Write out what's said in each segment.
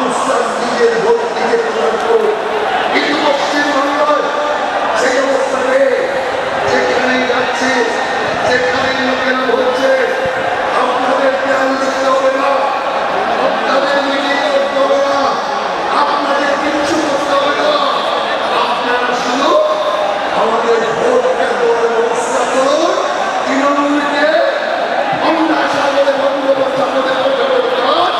মানুষরা নিজের ভোট নিজে প্রদান করুক। কিন্তু পশ্চিমবাংলায় সেই অবস্থানে যেখানেই যাচ্ছে, যেখানেই লোকেরা বলছে আপনাদের দেয়াল লিখতে হবে না, আপনাদের মিটিং করতে হবে না, আপনাদের কিচ্ছু করতে হবে না, আপনারা শুধু আমাদের ভোট দেওয়ার ব্যবস্থা করুন। তৃণমূলকে গঙ্গাসাগরে বঙ্গোপসাগরে পৌঁছানোর কাজ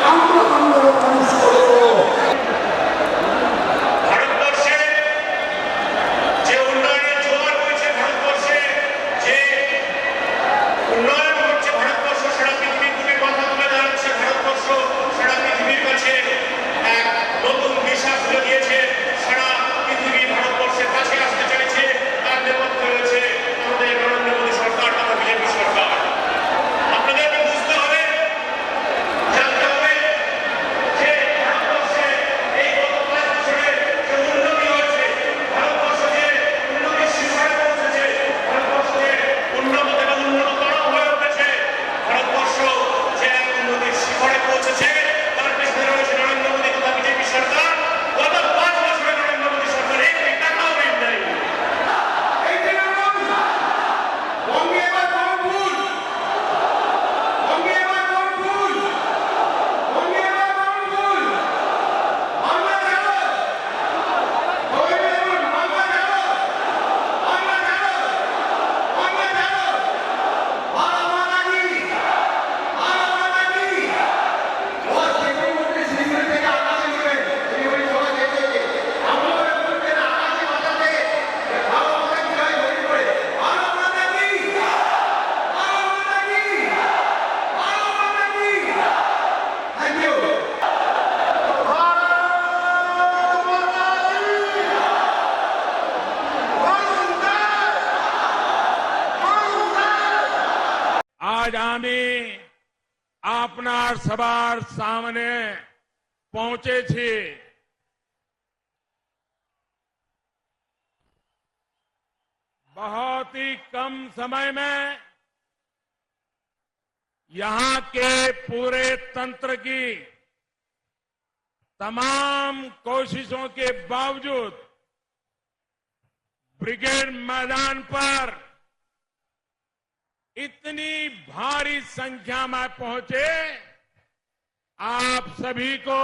আমরা বাংলার মানুষ করব। ভারতবর্ষে যে উন্নয়নের জোয়ার হয়েছে, ভারতবর্ষে যে উন্নয়ন হচ্ছে, ভারতবর্ষ সারা পৃথিবীর বুকে কথা তুলে দাঁড়াচ্ছে, ভারতবর্ষ সারা পৃথিবীর কাছে এক নতুন দিশা খুলে দিয়েছে, সারা পৃথিবী ভারতবর্ষের কাছে আসতে চাইছে। তার নেপথ্যে রয়েছে আমাদের নরেন্দ্র মোদী সরকার তথা বিজেপি সরকার। আপনাদেরকে বুঝতে হবে, জানতে হবে যে ভারতবর্ষে এই গত 5 বছরে যে উন্নতি হয়েছে, ভারতবর্ষ যে উন্নতির শিখরে পৌঁছেছে, ভারতবর্ষ যে উন্নত এবং উন্নততর হয়ে উঠেছে, ভারতবর্ষ যে এক উন্নতির শিখরে পৌঁছেছে, তার পেছনে রয়েছে নরেন্দ্র মোদী তথা বিজেপি সরকার। গত 5 বছরে নরেন্দ্র মোদী সরকার একটি টাকাও ঋণ নেয়নি। এই যে বঙ্গে এবার বড় ভুল, বঙ্গে এবার বড় ভুল, বঙ্গে এবার বড় ভুল। বাংলা জানো, সবাই মিলে বলুন, বাংলা জানো, বাংলা জানো, বাংলা জানো। ভারত মাতা কি, ভারত মাতা কি। ও সেখানে মধ্যে শিলিগুড়ি থেকে আকাশে নেবে, শিলিগুড়ি সবাই দেখে আমরা বলতে না আকাশে বাতাসে ভারত মাতা কি হয় বলি করে। ভারত মাতা কি, ভারত মাতা কি, ভারত মাতা কি। Thank you. আজ আমি আপনার সবার সামনে পৌঁছেছি। बहुत ही कम समय में यहां के पूरे तंत्र की तमाम कोशिशों के बावजूद ब्रिगेड मैदान पर इतनी भारी संख्या में पहुंचे, आप सभी को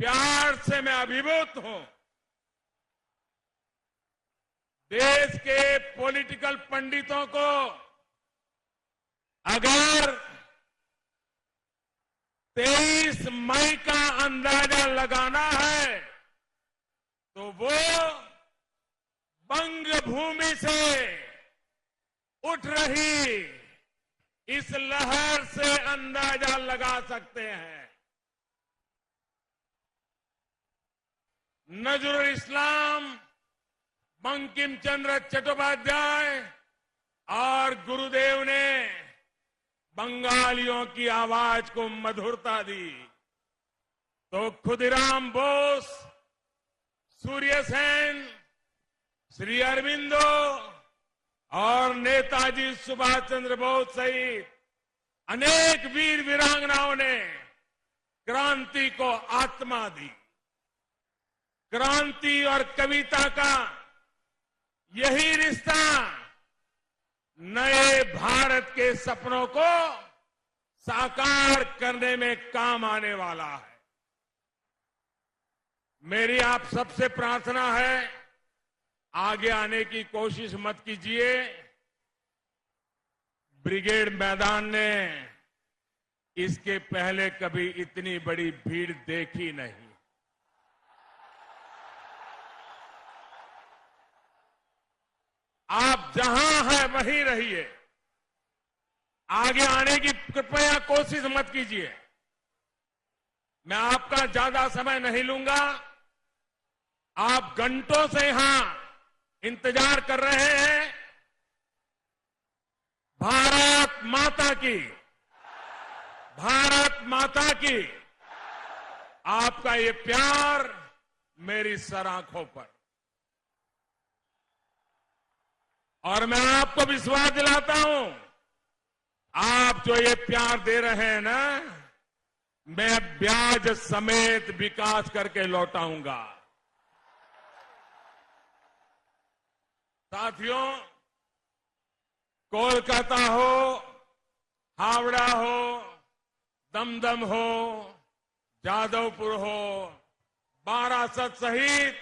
प्यार से मैं अभिभूत हूं। देश के पॉलिटिकल पंडितों को अगर 23 मई का अंदाजा लगाना है तो वो बंग भूमि से उठ रही इस लहर से अंदाजा लगा सकते हैं। नजरुल इस्लाम बंकिम चंद्र चट्टोपाध्याय और गुरुदेव ने बंगालियों की आवाज को मधुरता दी, तो खुदीराम बोस, सूर्य सेन, श्री अरविंदो और नेताजी सुभाष चंद्र बोस सहित अनेक वीर वीरांगनाओं ने क्रांति को आत्मा दी। क्रांति और कविता का यही रिश्ता नए भारत के सपनों को साकार करने में काम आने वाला है। मेरी आप सबसे प्रार्थना है, आगे आने की कोशिश मत कीजिए। ब्रिगेड मैदान ने इसके पहले कभी इतनी बड़ी भीड़ देखी नहीं। आप जहां हैं वहीं रहिए, आगे आने की कृपया कोशिश मत कीजिए। मैं आपका ज्यादा समय नहीं लूंगा। आप घंटों से यहां इंतजार कर रहे हैं। भारत माता की, भारत माता की। आपका ये प्यार मेरी सर आंखों पर, और मैं आपको विश्वास दिलाता हूं, आप जो ये प्यार दे रहे हैं ना, मैं ब्याज समेत विकास करके लौटाऊंगा। साथियों, कोलकाता हो, हावड़ा हो, दमदम हो, जादवपुर हो, बारासत सहित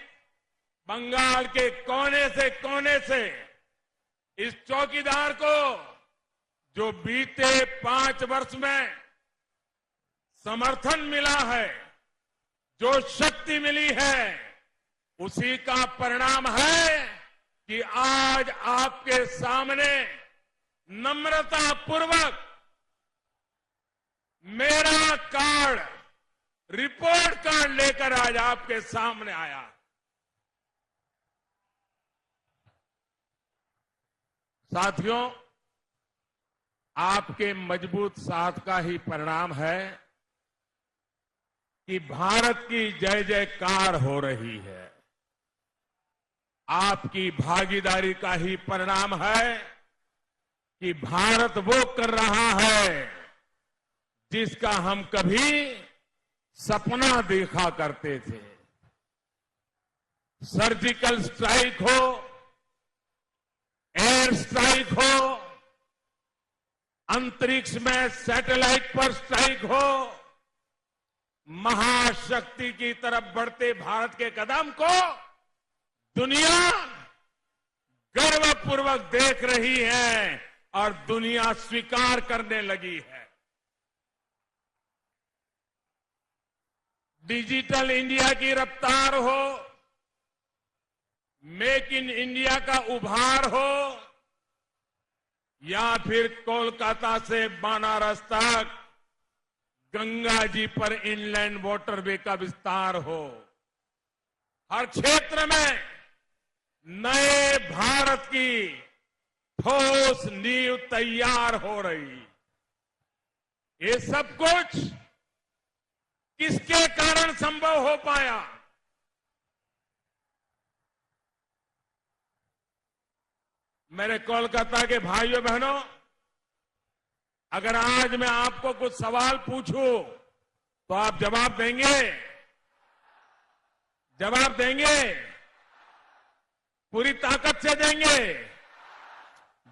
बंगाल के कोने से इस चौकीदार को जो बीते 5 वर्ष में समर्थन मिला है, जो शक्ति मिली है, उसी का परिणाम है कि आज आपके सामने नम्रता पूर्वक मेरा कार्ड, रिपोर्ट कार्ड लेकर आज आपके सामने आया। साथियों, आपके मजबूत साथ का ही परिणाम है कि भारत की जय जयकार हो रही है। आपकी भागीदारी का ही परिणाम है कि भारत वो कर रहा है जिसका हम कभी सपना देखा करते थे। सर्जिकल स्ट्राइक हो, एयर स्ट्राइक हो, अंतरिक्ष में सैटेलाइट पर स्ट्राइक हो, महाशक्ति की तरफ बढ़ते भारत के कदम को दुनिया गर्वपूर्वक देख रही है और दुनिया स्वीकार करने लगी है। डिजिटल इंडिया की रफ्तार हो, मेक इन इंडिया का उभार हो, या फिर कोलकाता से बनारस तक गंगा जी पर इनलैंड वाटरवे का विस्तार हो, हर क्षेत्र में नए भारत की ठोस नींव तैयार हो रही। ये सब कुछ किसके कारण संभव हो पाया? मेरे कोलकाता के भाइयों बहनों, अगर आज मैं आपको कुछ सवाल पूछूं तो आप जवाब देंगे? जवाब देंगे? पूरी ताकत से देंगे?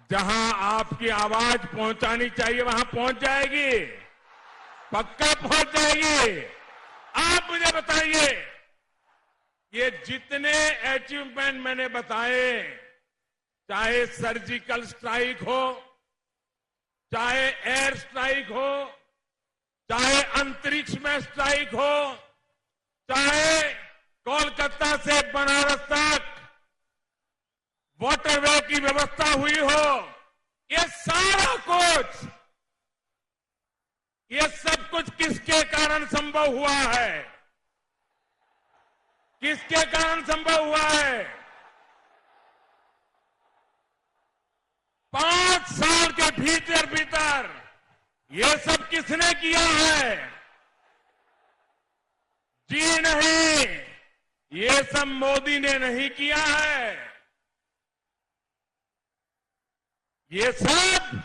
जहां आपकी आवाज पहुंचानी चाहिए वहां पहुंच जाएगी? पक्का पहुंच जाएगी? आप मुझे बताइए, ये जितने अचीवमेंट मैंने बताए, चाहे सर्जिकल स्ट्राइक हो, चाहे एयर स्ट्राइक हो, चाहे अंतरिक्ष में स्ट्राइक हो, चाहे कोलकाता से बनारस तक वाटरवे की व्यवस्था हुई हो, ये सारा कुछ, ये सब कुछ किसके कारण संभव हुआ है? किसके कारण संभव हुआ है? 5 साल के भीतर ये सब किसने किया है? जी नहीं, ये सब मोदी ने नहीं किया है। ये सब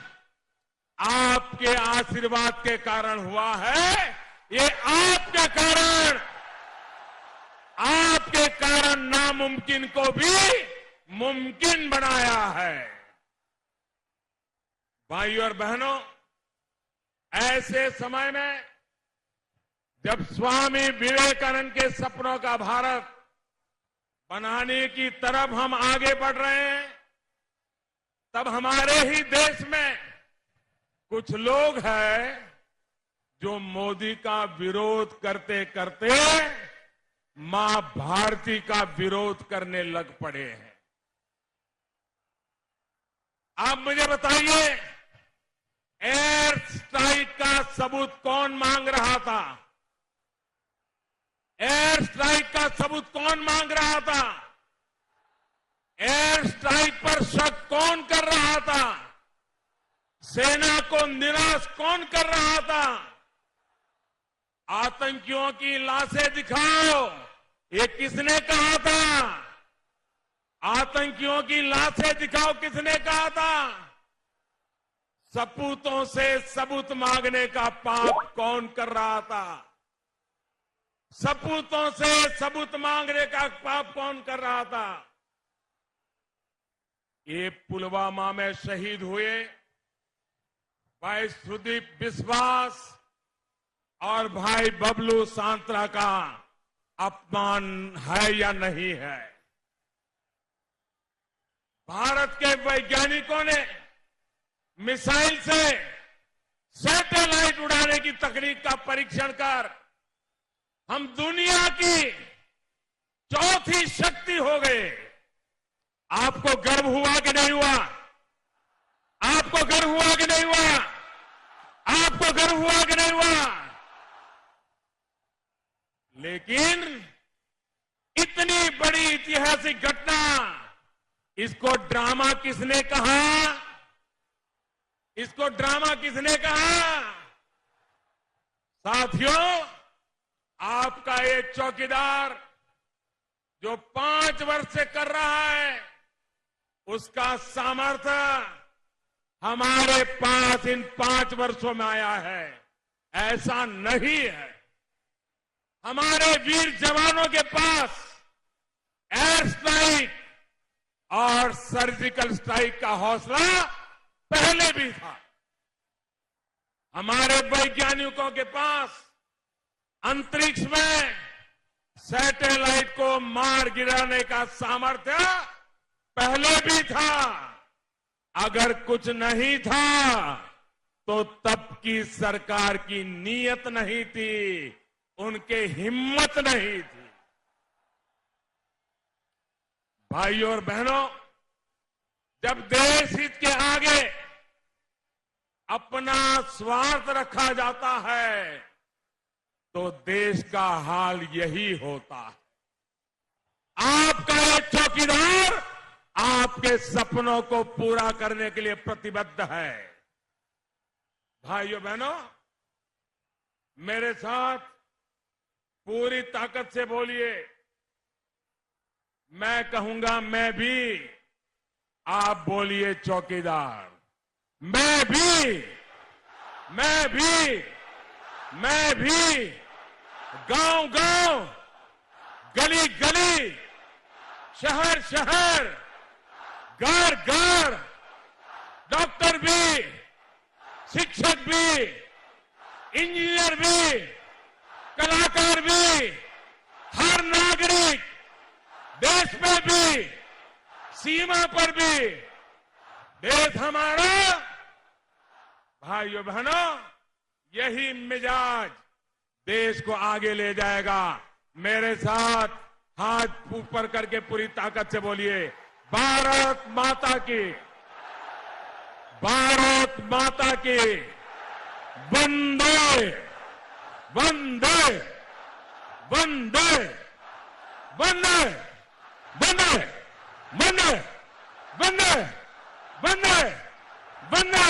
आपके आशीर्वाद के कारण हुआ है। ये आपके कारण नामुमकिन को भी मुमकिन बनाया है। भाइयों और बहनों, ऐसे समय में जब स्वामी विवेकानंद के सपनों का भारत बनाने की तरफ हम आगे बढ़ रहे हैं, तब हमारे ही देश में कुछ लोग हैं जो मोदी का विरोध करते करते मां भारती का विरोध करने लग पड़े हैं। आप मुझे बताइए, एयर स्ट्राइक का सबूत कौन मांग रहा था? एयर स्ट्राइक का सबूत कौन मांग रहा था? एयर स्ट्राइक पर शक कौन कर रहा था? सेना को निराश कौन कर रहा था? आतंकियों की लाशें दिखाओ, ये किसने कहा था? आतंकियों की लाशें दिखाओ, किसने कहा था? सपूतों से सबूत मांगने का पाप कौन कर रहा था? सपूतों से सबूत मांगने का पाप कौन कर रहा था? ये पुलवामा में शहीद हुए भाई सुदीप बिस्वास और भाई बबलू सांतरा का अपमान है या नहीं है? भारत के वैज्ञानिकों ने मिसाइल से सैटेलाइट उड़ाने की तकनीक का परीक्षण कर हम दुनिया की चौथी शक्ति हो गए। आपको गर्व हुआ कि नहीं हुआ? आपको गर्व हुआ कि नहीं हुआ? आपको गर्व हुआ कि नहीं हुआ? लेकिन इतनी बड़ी ऐतिहासिक घटना, इसको ड्रामा किसने कहा? इसको ड्रामा किसने कहा? साथियों, आपका ये चौकीदार जो 5 वर्ष से कर रहा है, उसका सामर्थ्य हमारे पास इन 5 वर्षों में आया है। ऐसा नहीं है। हमारे वीर जवानों के पास एयर स्ट्राइक और सर्जिकल स्ट्राइक का हौसला पहले भी था। हमारे वैज्ञानिकों के पास अंतरिक्ष में सैटेलाइट को मार गिराने का सामर्थ्य पहले भी था। अगर कुछ नहीं था तो तब की सरकार की नीयत नहीं थी, उनके हिम्मत नहीं थी। भाइयों और बहनों, जब देश हित के आगे अपना स्वार्थ रखा जाता है तो देश का हाल यही होता है। आपका ये चौकीदार आपके सपनों को पूरा करने के लिए प्रतिबद्ध है। भाइयों बहनों, मेरे साथ पूरी ताकत से बोलिए। मैं कहूंगा मैं भी, आप बोलिए चौकीदार। मैं भी, मैं भी, मैं भी। गांव गांव, गली गली, शहर शहर, घर घर, डॉक्टर भी, शिक्षक भी, इंजीनियर भी, कलाकार भी, हर नागरिक, देश में भी, सीमा पर भी। देश हमारा, भाइयों बहनों, यही मिजाज देश को आगे ले जाएगा। मेरे साथ हाथ ऊपर करके पूरी ताकत से बोलिए, भारत माता की, भारत माता की, वंदे वंदे वंदे वंदे वंदे वंदे वंदे वंदे वंदे